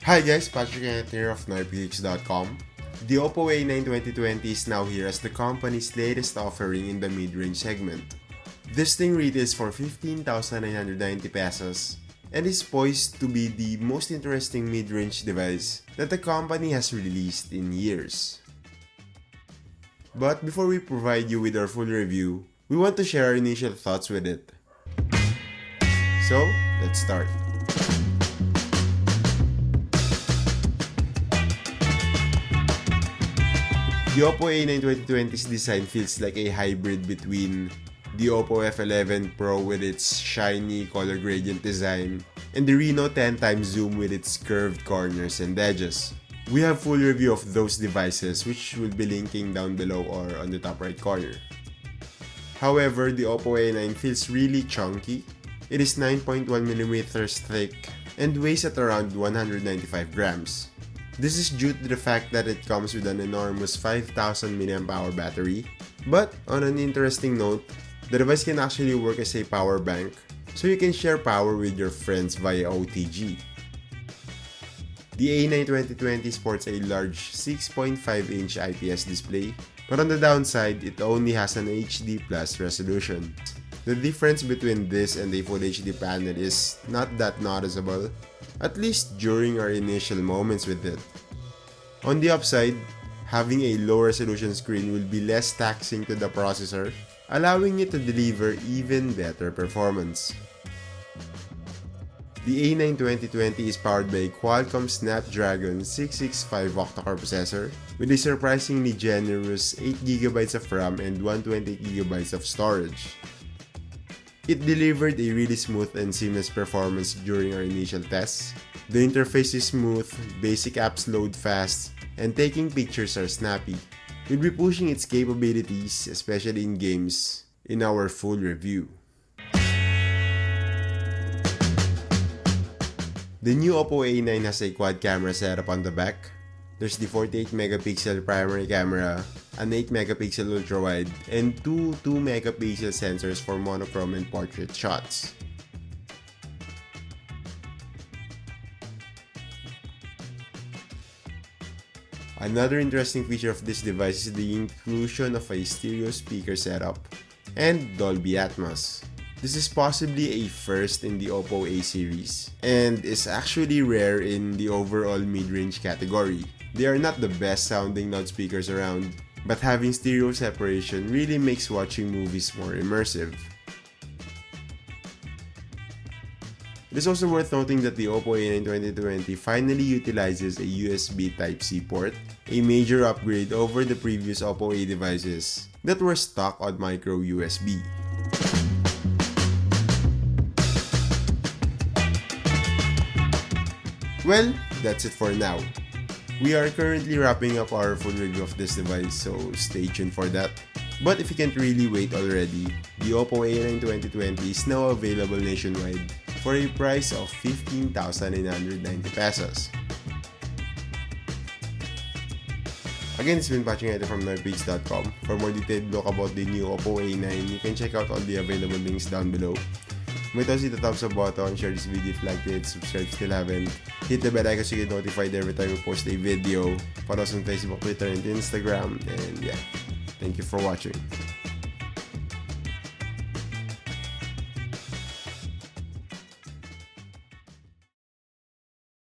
Hi guys, Patrick here of NoipGeeks.com. The OPPO A9 2020 is now here as the company's latest offering in the mid-range segment. This thing retails for 15,990 pesos and is poised to be the most interesting mid-range device that the company has released in years. But before we provide you with our full review, we want to share our initial thoughts with it. So, let's start. The OPPO A9 2020's design feels like a hybrid between the OPPO F11 Pro with its shiny color gradient design and the Reno 10x zoom with its curved corners and edges. We have full review of those devices which we'll be linking down below or on the top right corner. However, the OPPO A9 feels really chunky. It is 9.1mm thick and weighs at around 195 grams. This is due to the fact that it comes with an enormous 5000 mAh battery. But on an interesting note, the device can actually work as a power bank, so you can share power with your friends via OTG. The A9 2020 sports a large 6.5-inch IPS display, but on the downside, it only has an HD Plus resolution. The difference between this and a Full HD panel is not that noticeable, at least during our initial moments with it. On the upside, having a low resolution screen will be less taxing to the processor, allowing it to deliver even better performance. The A9 2020 is powered by a Qualcomm Snapdragon 665 octa-core processor with a surprisingly generous 8GB of RAM and 128GB of storage. It delivered a really smooth and seamless performance during our initial tests. The interface is smooth, basic apps load fast, and taking pictures are snappy. We'll be pushing its capabilities, especially in games, in our full review. The new OPPO A9 has a quad camera setup on the back. There's the 48MP primary camera, an 8MP ultrawide, and two 2MP sensors for monochrome and portrait shots. Another interesting feature of this device is the inclusion of a stereo speaker setup and Dolby Atmos. This is possibly a first in the OPPO A series and is actually rare in the overall mid-range category. They are not the best sounding loudspeakers around, but having stereo separation really makes watching movies more immersive. It is also worth noting that the OPPO A9 2020 finally utilizes a USB Type-C port, a major upgrade over the previous OPPO A devices that were stuck on micro USB. Well, that's it for now. We are currently wrapping up our full review of this device, so stay tuned for that. But if you can't really wait already, the OPPO A9 2020 is now available nationwide for a price of 15,990 pesos. Again, it's been Patrick from NoipGeeks.com. For more detailed look about the new OPPO A9, you can check out all the available links down below. You might also hit the thumbs up button, share this video if you liked it, subscribe if you still haven't, hit the bell icon so you get notified every time we post a video, follow us on Facebook, Twitter, and Instagram, and yeah, thank you for watching.